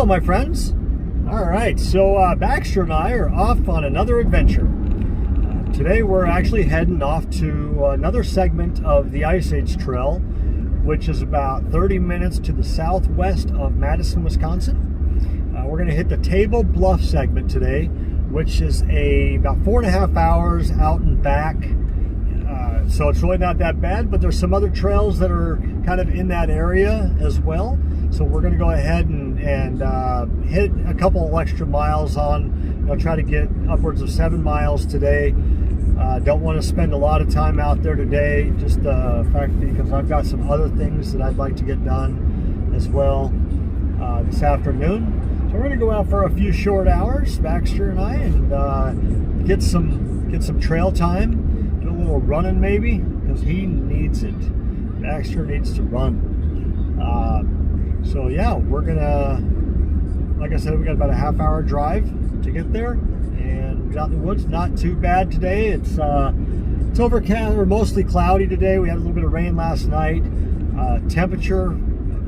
my friends. All right, so Baxter and I are off on another adventure. Today we're actually heading off to another segment of the Ice Age Trail, which is about 30 minutes to the southwest of Madison, Wisconsin. We're going to hit the Table Bluff segment today, which is about 4.5 hours out and back. So it's really not that bad, but there's some other trails that are kind of in that area as well. So we're going to go ahead and hit a couple of extra miles on, try to get upwards of 7 miles today. Don't want to spend a lot of time out there today, just the fact because I've got some other things that I'd like to get done as well this afternoon. So we're going to go out for a few short hours, Baxter and I, and get some trail time. Do a little running maybe, because he needs it. Baxter needs to run. So yeah, we're gonna, like I said, we got about a half-hour drive to get there, and out in the woods. Not too bad today. It's overcast or mostly cloudy today. We had a little bit of rain last night. Temperature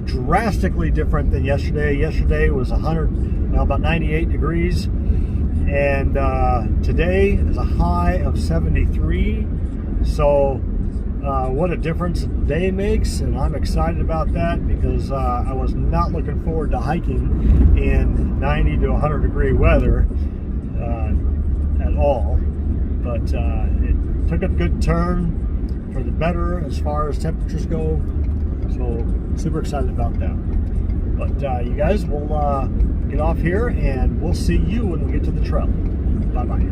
drastically different than yesterday. Yesterday was about 98 degrees, and today is a high of 73. So what a difference a day makes, and I'm excited about that because I was not looking forward to hiking in 90 to 100 degree weather at all, but it took a good turn for the better as far as temperatures go, so super excited about that. But you guys, we'll get off here and we'll see you when we get to the trail. Bye bye.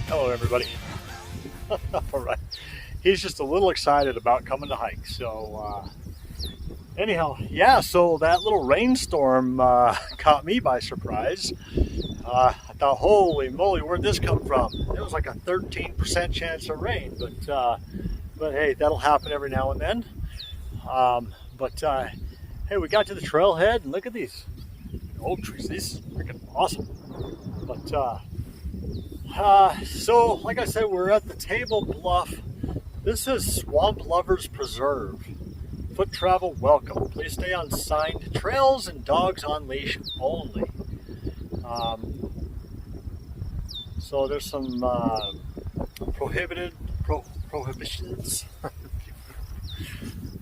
Hello everybody. All right, he's just a little excited about coming to hike. So anyhow, yeah, so that little rainstorm caught me by surprise. I thought, holy moly, where'd this come from? It was like a 13% chance of rain, but hey, that'll happen every now and then. Hey, we got to the trailhead and look at these oak trees. These are freaking awesome. But so, like I said, we're at the Table Bluff. This is Swamp Lovers Preserve. Foot travel welcome. Please stay on signed trails and dogs on leash only. So there's some prohibitions.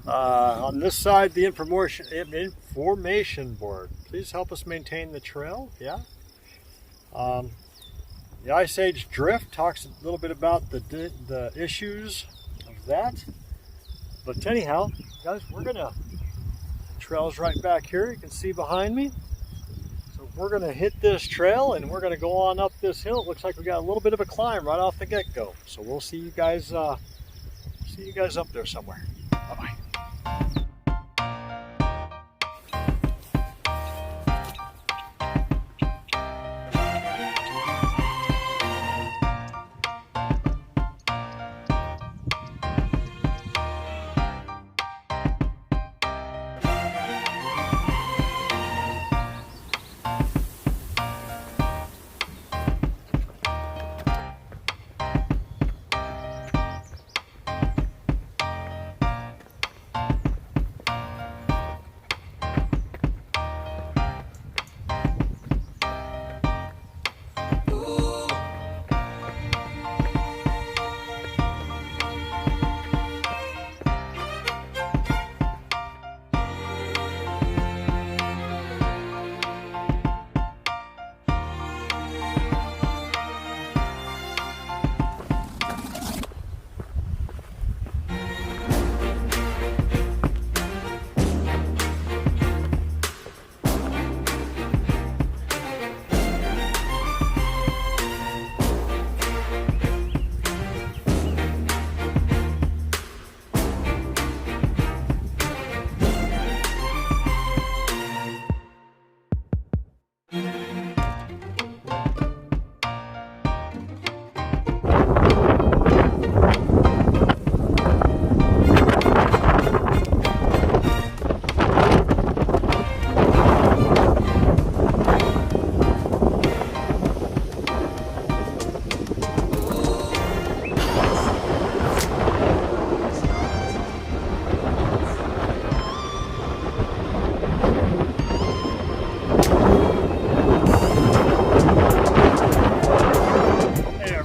On this side, the information board. Please help us maintain the trail. Yeah. The Ice Age Drift talks a little bit about the issues of that. But anyhow, guys, the trail's right back here. You can see behind me. So we're gonna hit this trail and we're gonna go on up this hill. It looks like we got a little bit of a climb right off the get-go. So we'll see you guys up there somewhere. Bye-bye.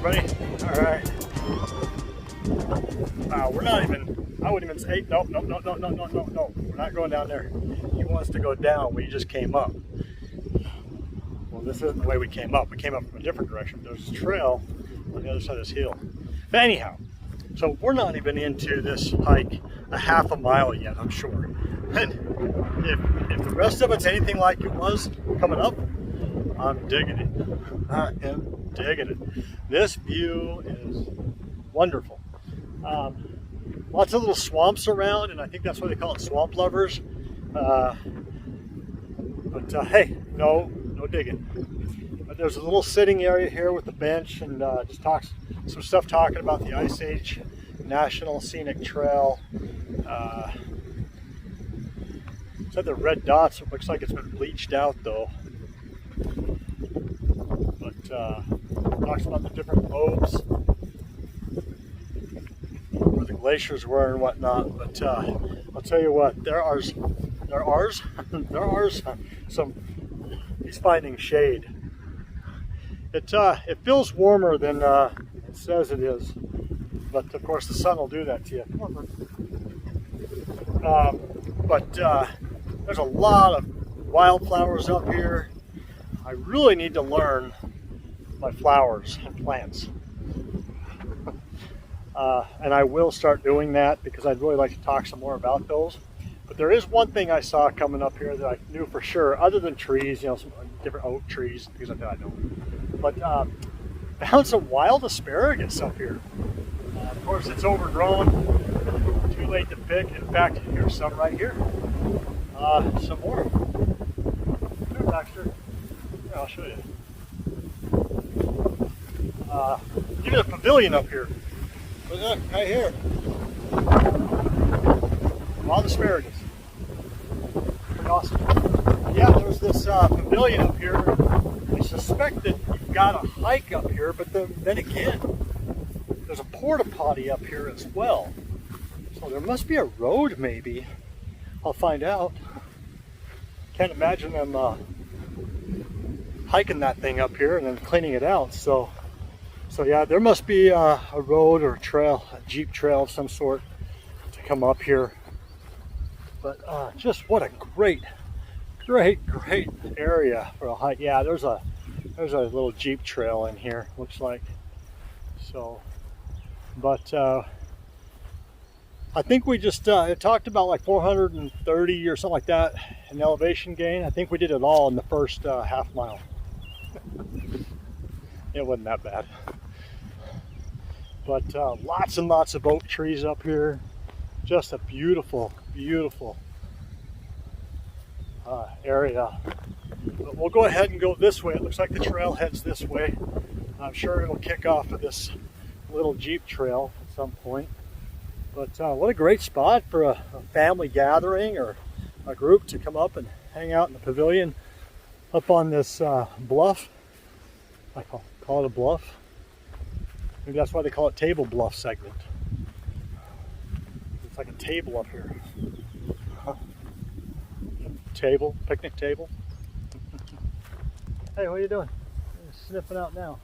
everybody. All right. We're not even, I wouldn't even say, no. We're not going down there. He wants to go down. We just came up. Well, this isn't the way we came up. We came up from a different direction. There's a trail on the other side of this hill. But anyhow, so we're not even into this hike a half a mile yet, I'm sure. And if the rest of it's anything like it was coming up, I'm digging it. I am digging it. This view is wonderful. Lots of little swamps around, and I think that's why they call it swamp lovers. But hey, no digging. But there's a little sitting area here with the bench, and just some stuff talking about the Ice Age National Scenic Trail. Said the red dots. It looks like it's been bleached out though. But talks about the different lobes where the glaciers were and whatnot. But I'll tell you what, there are some. He's finding shade. It feels warmer than it says it is, but of course the sun will do that to you. But there's a lot of wildflowers up here. I really need to learn my flowers and plants. And I will start doing that because I'd really like to talk some more about those. But there is one thing I saw coming up here that I knew for sure, other than trees, you know, some different oak trees, things like that I know. But found some wild asparagus up here. Of course, it's overgrown, too late to pick. In fact, here's some right here. Some more. Here, Baxter. Here, I'll show you. Even a pavilion up here. Look, right here. Wild asparagus. Pretty awesome. Yeah, there's this pavilion up here. I suspect that you've got a hike up here, but then again, there's a porta potty up here as well. So there must be a road maybe. I'll find out. Can't imagine them hiking that thing up here and then cleaning it out. So yeah, there must be a road or a trail, a Jeep trail of some sort to come up here. But just what a great area for a hike. Yeah, there's a little Jeep trail in here, looks like. So, but I think we just it talked about like 430 or something like that in elevation gain. I think we did it all in the first half mile. It wasn't that bad. But lots and lots of oak trees up here. Just a beautiful area. But we'll go ahead and go this way. It looks like the trail heads this way. I'm sure it'll kick off of this little Jeep trail at some point. But what a great spot for a family gathering or a group to come up and hang out in the pavilion up on this bluff. I call it a bluff. Maybe that's why they call it Table Bluff segment. It's like a table up here. Table, picnic table. Hey, what are you doing? You're sniffing out now.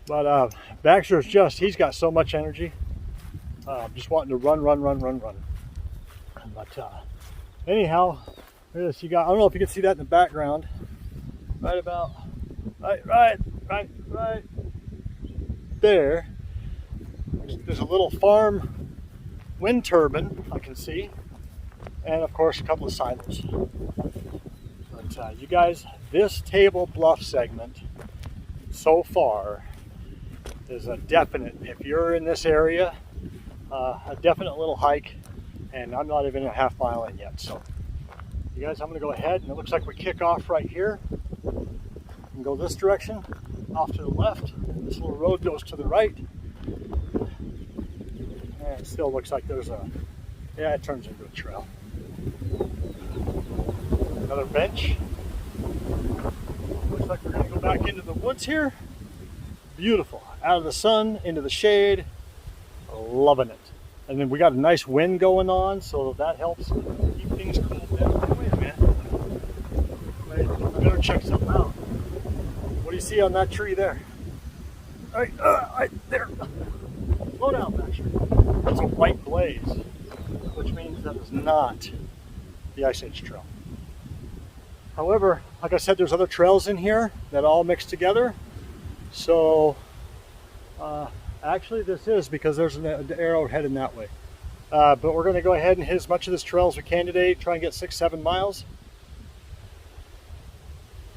But Baxter's he's got so much energy. Just wanting to run. But anyhow, this you got. I don't know if you can see that in the background. Right there. There's a little farm wind turbine I can see, and of course a couple of silos. But you guys, this Table Bluff segment so far is a definite, if you're in this area, a definite little hike, and I'm not even a half mile in yet. So you guys, I'm going to go ahead, and it looks like we kick off right here and go this direction, off to the left. This little road goes to the right, and it still looks like there's yeah, it turns into a trail. Another bench. Looks like we're going to go back into the woods here. Beautiful. Out of the sun, into the shade. Loving it. And then we got a nice wind going on, so that helps keep things cool down. Wait a minute. I better check something out. What do you see on that tree there? there. Slow down, Baxter. That's a white blaze, which means that is not the Ice Age trail. However, like I said, there's other trails in here that all mix together. So actually this is, because there's an arrow heading that way. But we're going to go ahead and hit as much of this trail as we can today, try and get 6-7 miles.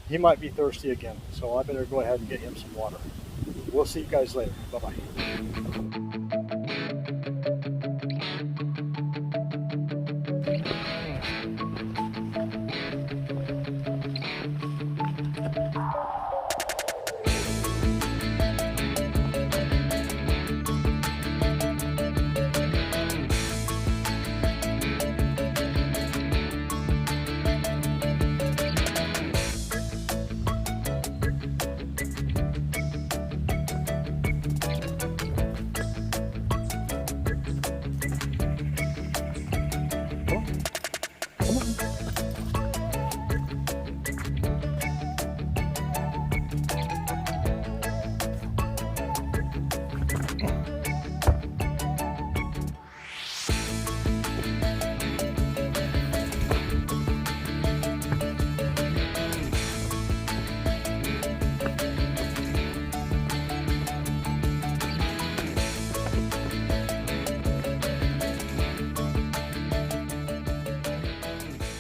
He might be thirsty again, so I better go ahead and get him some water. We'll see you guys later. Bye-bye.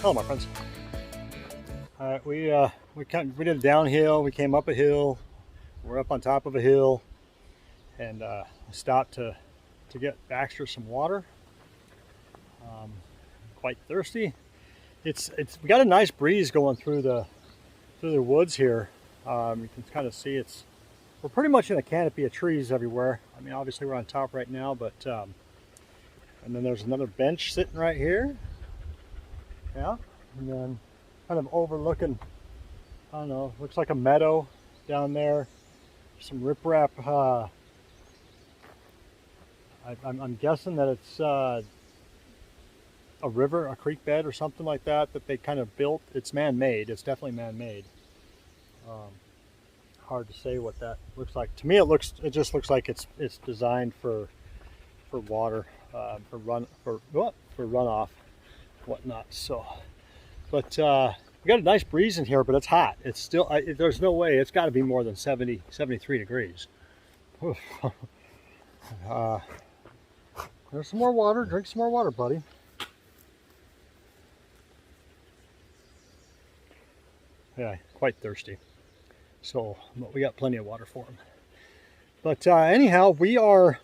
Hello, my friends. All right, we did a downhill. We came up a hill. We're up on top of a hill, and stopped to get Baxter some water. Quite thirsty. We got a nice breeze going through the woods here. You can kind of see we're pretty much in a canopy of trees everywhere. I mean, obviously we're on top right now, but and then there's another bench sitting right here. Yeah, and then kind of overlooking, I don't know, looks like a meadow down there. Some riprap. I'm guessing that it's a river, a creek bed or something like that they kind of built. It's man-made. It's definitely man-made. Hard to say what that looks like. To me, it just looks like it's designed for water, for runoff. Whatnot. So, but we got a nice breeze in here, but it's hot. It's still, there's no way it's got to be more than 73 degrees. There's some more water. Drink some more water, buddy. Yeah, quite thirsty. So, but we got plenty of water for him. But anyhow, we're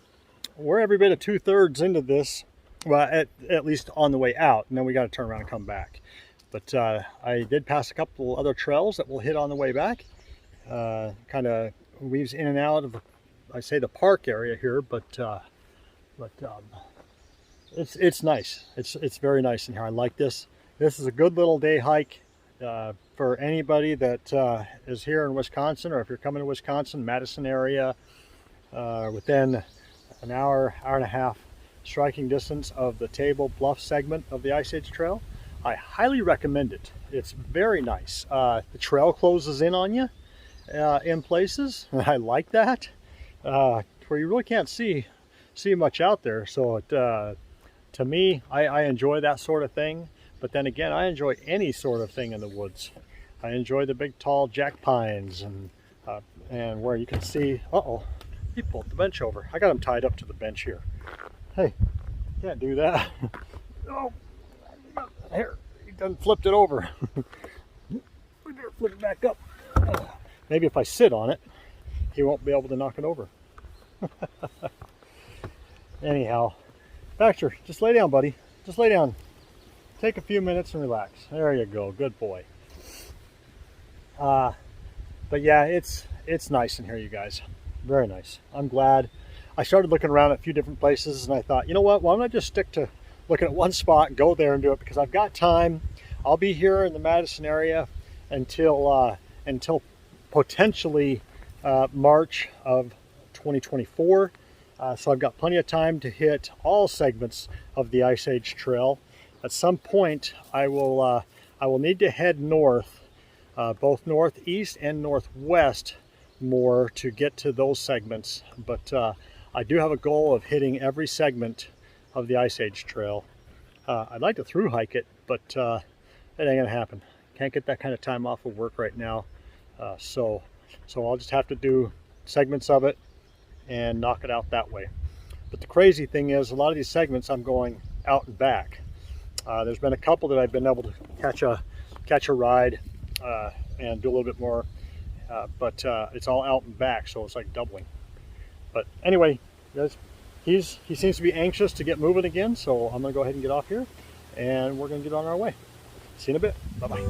every bit of 2/3 into this. Well, at least on the way out, and then we got to turn around and come back. But I did pass a couple other trails that we'll hit on the way back. Kind of weaves in and out of, I say, the park area here, but it's nice. It's very nice in here. I like this. This is a good little day hike for anybody that is here in Wisconsin, or if you're coming to Wisconsin, Madison area, within an hour and a half striking distance of the Table Bluff segment of the Ice Age Trail. I highly recommend it. It's very nice. The trail closes in on you in places, and I like that, where you really can't see much out there. So to me, I enjoy that sort of thing. But then again, I enjoy any sort of thing in the woods. I enjoy the big tall jack pines and where you can see. He pulled the bench over. I got him tied up to the bench here. Hey, can't do that. Oh, here, he done flipped it over. We better flip it back up. Maybe if I sit on it, he won't be able to knock it over. Anyhow, Baxter, just lay down, buddy. Just lay down. Take a few minutes and relax. There you go. Good boy. But yeah, it's nice in here, you guys. Very nice. I'm glad. I started looking around at a few different places, and I thought, you know what, why don't I just stick to looking at one spot and go there and do it, because I've got time. I'll be here in the Madison area until potentially March of 2024. So I've got plenty of time to hit all segments of the Ice Age Trail. At some point, I will need to head north, both northeast and northwest, more to get to those segments, but I do have a goal of hitting every segment of the Ice Age Trail. I'd like to through hike it, but it ain't gonna happen. Can't get that kind of time off of work right now, so I'll just have to do segments of it and knock it out that way. But the crazy thing is, a lot of these segments I'm going out and back. There's been a couple that I've been able to catch a ride and do a little bit more, but it's all out and back, so it's like doubling. But anyway, he seems to be anxious to get moving again, so I'm gonna go ahead and get off here, and we're gonna get on our way. See you in a bit. Bye-bye.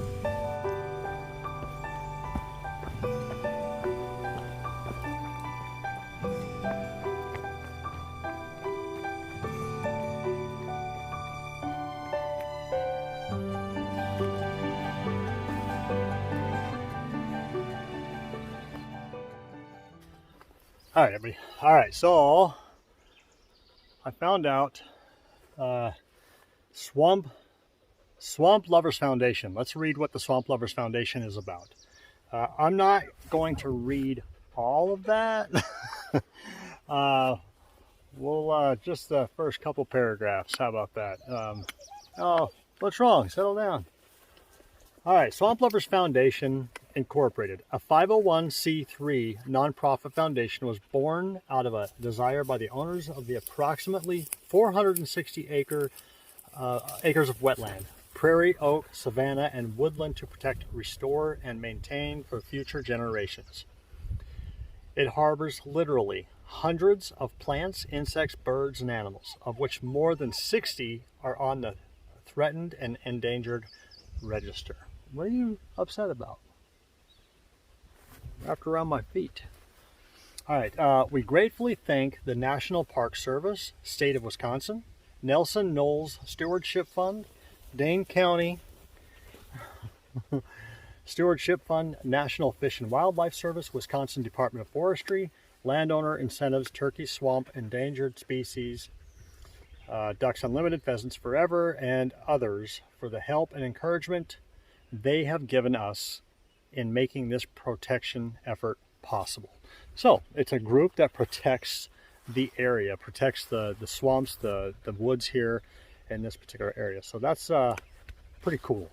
All right, everybody. All right, so I found out Swamp Lovers Foundation. Let's read what the Swamp Lovers Foundation is about. I'm not going to read all of that. We'll just the first couple paragraphs. How about that? Oh, what's wrong? Settle down. All right, Swamp Lovers Foundation Incorporated, a 501c3 nonprofit foundation, was born out of a desire by the owners of the approximately 460 acres of wetland, prairie, oak, savanna, and woodland to protect, restore, and maintain for future generations. It harbors literally hundreds of plants, insects, birds, and animals, of which more than 60 are on the threatened and endangered register. What are you upset about? Wrapped around my feet. All right, we gratefully thank the National Park Service, State of Wisconsin, Nelson Knowles Stewardship Fund, Dane County Stewardship Fund, National Fish and Wildlife Service, Wisconsin Department of Forestry, Landowner Incentives, Turkey Swamp Endangered Species, Ducks Unlimited, Pheasants Forever, and others for the help and encouragement they have given us in making this protection effort possible. So it's a group that protects the area, protects the swamps, the woods here in this particular area. So that's pretty cool.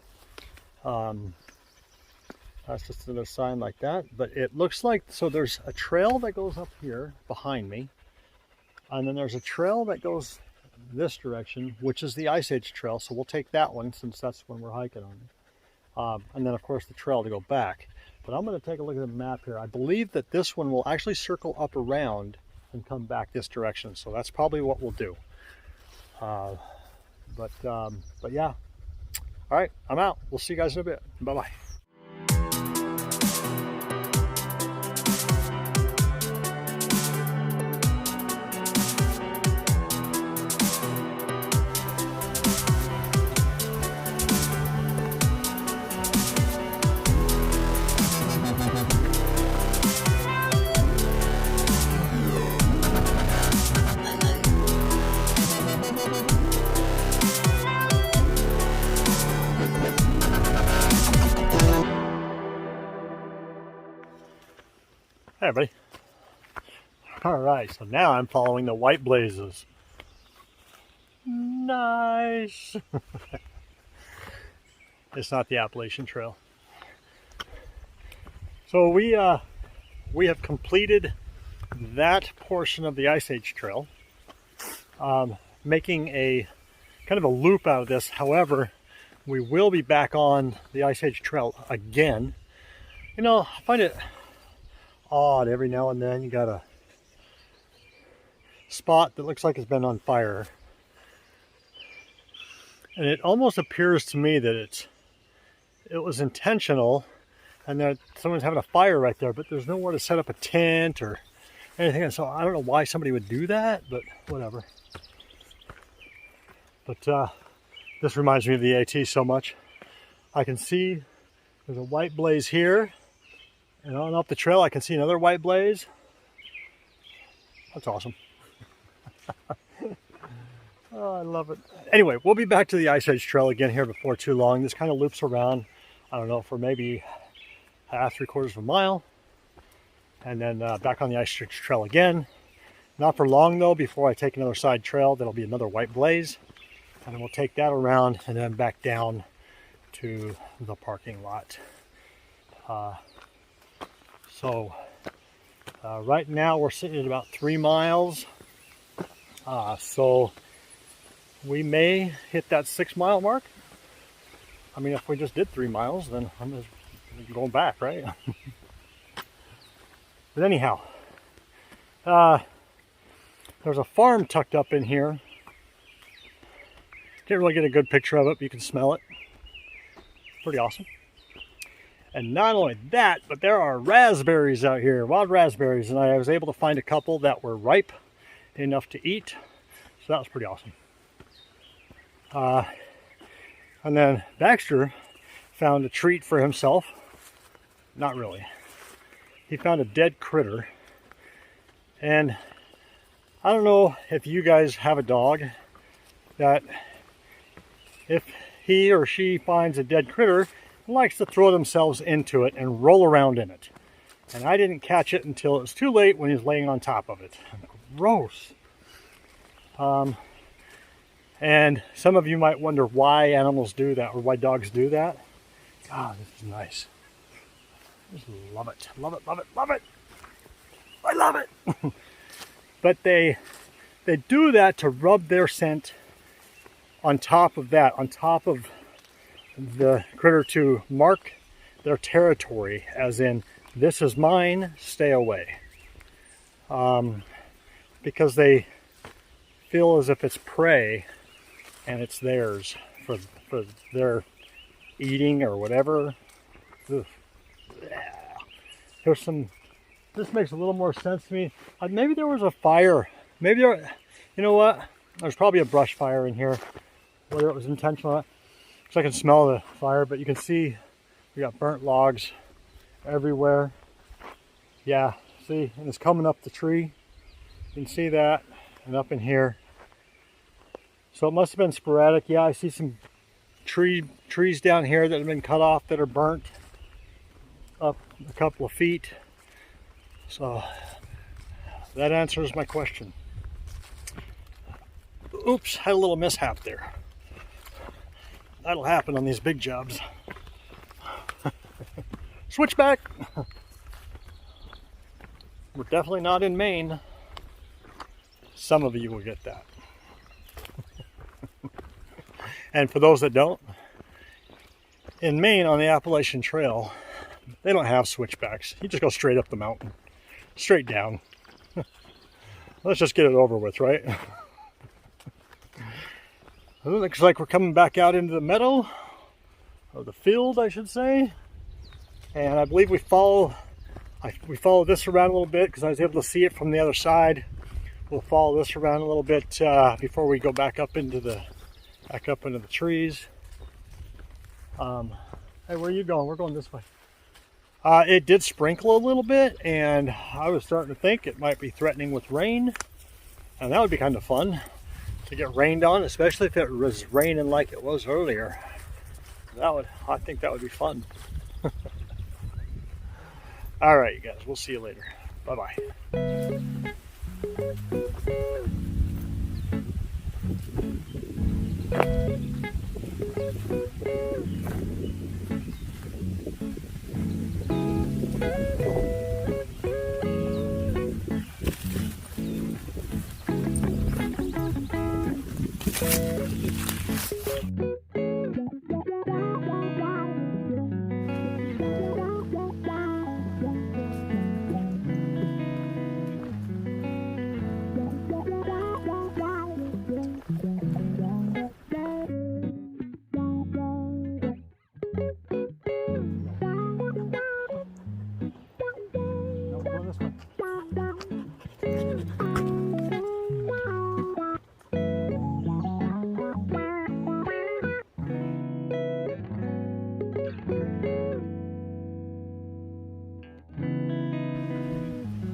That's just another sign like that, but it looks like, so there's a trail that goes up here behind me, and then there's a trail that goes this direction, which is the Ice Age Trail, so we'll take that one since that's when we're hiking on it. And then of course the trail to go back. But I'm going to take a look at the map here. I believe that this one will actually circle up around and come back this direction, so that's probably what we'll do. But yeah. All right, I'm out. We'll see you guys in a bit. Bye-bye. Hey everybody. All right, so now I'm following the white blazes. Nice. It's not the Appalachian Trail. So we have completed that portion of the Ice Age Trail, making a kind of a loop out of this. However, we will be back on the Ice Age Trail again. You know, I find it odd every now and then you got a spot that looks like it's been on fire, and it almost appears to me that it was intentional and that someone's having a fire right there, but there's nowhere to set up a tent or anything, and so I don't know why somebody would do that, but whatever. But this reminds me of the AT so much. I can see there's a white blaze here, and on up the trail I can see another white blaze. That's awesome. Oh, I love it. Anyway, we'll be back to the Ice Age Trail again here before too long. This kind of loops around, I don't know, for maybe half, 3/4 of a mile. and then back on the Ice Age Trail again. Not for long though, before I take another side trail. That'll be another white blaze. And then we'll take that around and then back down to the parking lot. Right now we're sitting at about 3 miles. So we may hit that 6 mile mark. I mean, if we just did 3 miles, then I'm just going back, right? But anyhow, there's a farm tucked up in here. Can't really get a good picture of it, but you can smell it. Pretty awesome. And not only that, but there are raspberries out here, wild raspberries, and I was able to find a couple that were ripe enough to eat. So that was pretty awesome. And then Baxter found a treat for himself. Not really. He found a dead critter. And I don't know if you guys have a dog that if he or she finds a dead critter, likes to throw themselves into it and roll around in it. And I didn't catch it until it was too late when he was laying on top of it. Gross. And some of you might wonder why animals do that, or why dogs do that. God, this is nice. I just love it. Love it, love it, love it. I love it. But they do that to rub their scent on top of that, on top of the critter, to mark their territory, as in, this is mine, stay away. Because they feel as if it's prey and it's theirs for their eating or whatever. Ugh. There's some, this makes a little more sense to me. Maybe there was a fire. Maybe there, you know what? There's probably a brush fire in here, whether it was intentional or not. So I can smell the fire, but you can see we got burnt logs everywhere. Yeah, see, and it's coming up the tree. You can see that, and up in here. So it must have been sporadic. Yeah, I see some trees down here that have been cut off that are burnt up a couple of feet. So that answers my question. Oops, had a little mishap there. That'll happen on these big jobs. Switchback. We're definitely not in Maine. Some of you will get that. And for those that don't, in Maine on the Appalachian Trail, they don't have switchbacks. You just go straight up the mountain, straight down. Let's just get it over with, right? It looks like we're coming back out into the meadow, or the field, I should say. And I believe we follow this around a little bit because I was able to see it from the other side. We'll follow this around a little bit before we go back up into the trees. Hey, where are you going? We're going this way. It did sprinkle a little bit, and I was starting to think it might be threatening with rain, and that would be kind of fun to get rained on, especially if it was raining like it was earlier. I think that would be fun. All right, you guys, we'll see you later. Bye-bye.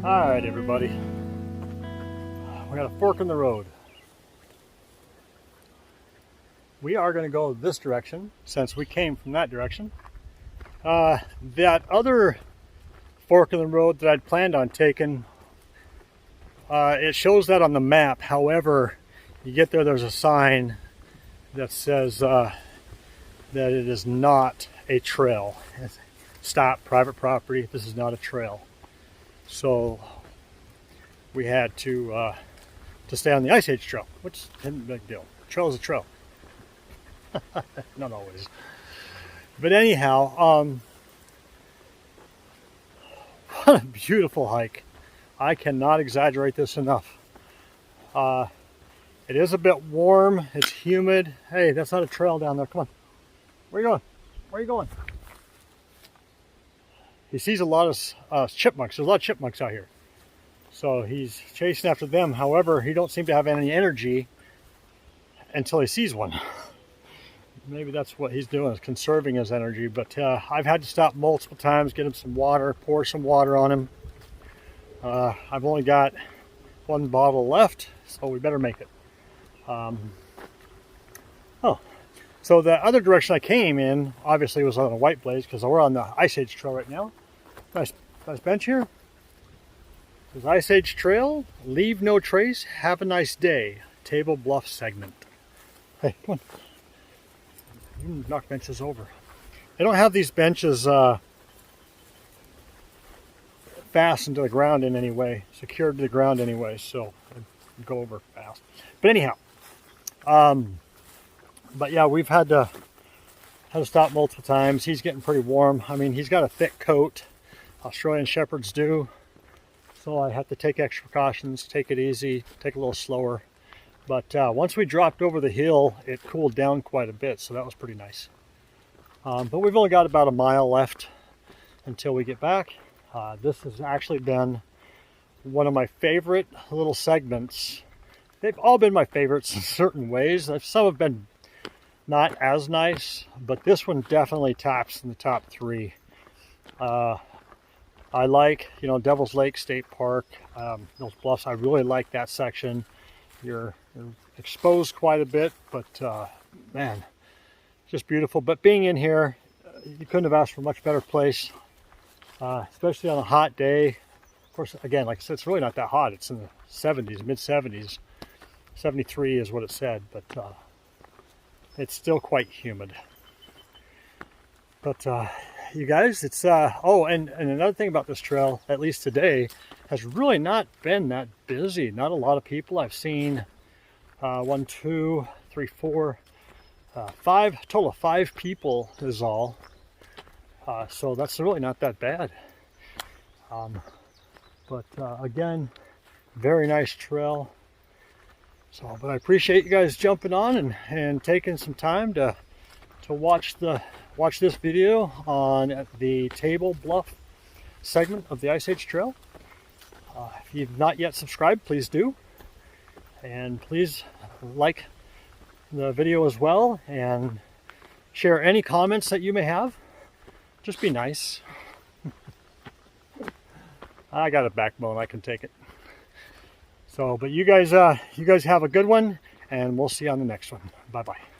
All right, everybody. We got a fork in the road. We are going to go this direction since we came from that direction. That other fork in the road that I'd planned on taking. It shows that on the map. However, you get there, there's a sign that says that it is not a trail. Stop, private property. This is not a trail. So we had to stay on the Ice Age trail, which isn't a big deal. Trail is a trail. Not always. But anyhow, what a beautiful hike. I cannot exaggerate this enough. It is a bit warm. It's humid. Hey, that's not a trail down there. Come on. Where are you going? Where are you going? He sees a lot of chipmunks. There's a lot of chipmunks out here. So he's chasing after them. However, he don't seem to have any energy until he sees one. Maybe that's what he's doing, is conserving his energy. But I've had to stop multiple times, get him some water, pour some water on him. I've only got one bottle left, so we better make it. So the other direction I came in, obviously, was on a white blaze, because we're on the Ice Age Trail right now. Nice bench here. There's Ice Age Trail, leave no trace, have a nice day. Table Bluff segment. Hey, come on. You can knock benches over. They don't have these benches fastened to the ground in any way, secured to the ground anyway, so I go over fast. But anyhow, but yeah, we've had to stop multiple times. He's getting pretty warm. I mean, he's got a thick coat. Australian Shepherds do. So I have to take extra precautions, take it easy, take it a little slower. But once we dropped over the hill, it cooled down quite a bit, so that was pretty nice. But we've only got about a mile left until we get back. This has actually been one of my favorite little segments. They've all been my favorites in certain ways. Some have been not as nice, but this one definitely tops in the top three. I like, Devil's Lake State Park, those bluffs. I really like that section. You're exposed quite a bit, but man, just beautiful. But being in here, you couldn't have asked for a much better place, especially on a hot day. Of course, again, like I said, it's really not that hot. It's in the 70s, mid 70s. 73 is what it said, but it's still quite humid. But you guys, it's oh, and another thing about this trail, at least today, has really not been that busy. Not a lot of people. I've seen 1, 2, 3, 4, 5, total of 5 people is all. So that's really not that bad. But again, very nice trail. So, but I appreciate you guys jumping on and taking some time to watch this video on the Table Bluff segment of the Ice Age Trail. If you've not yet subscribed, please do. And please like the video as well and share any comments that you may have. Just be nice. I got a backbone, I can take it. So, but you guys have a good one, and we'll see you on the next one. Bye-bye.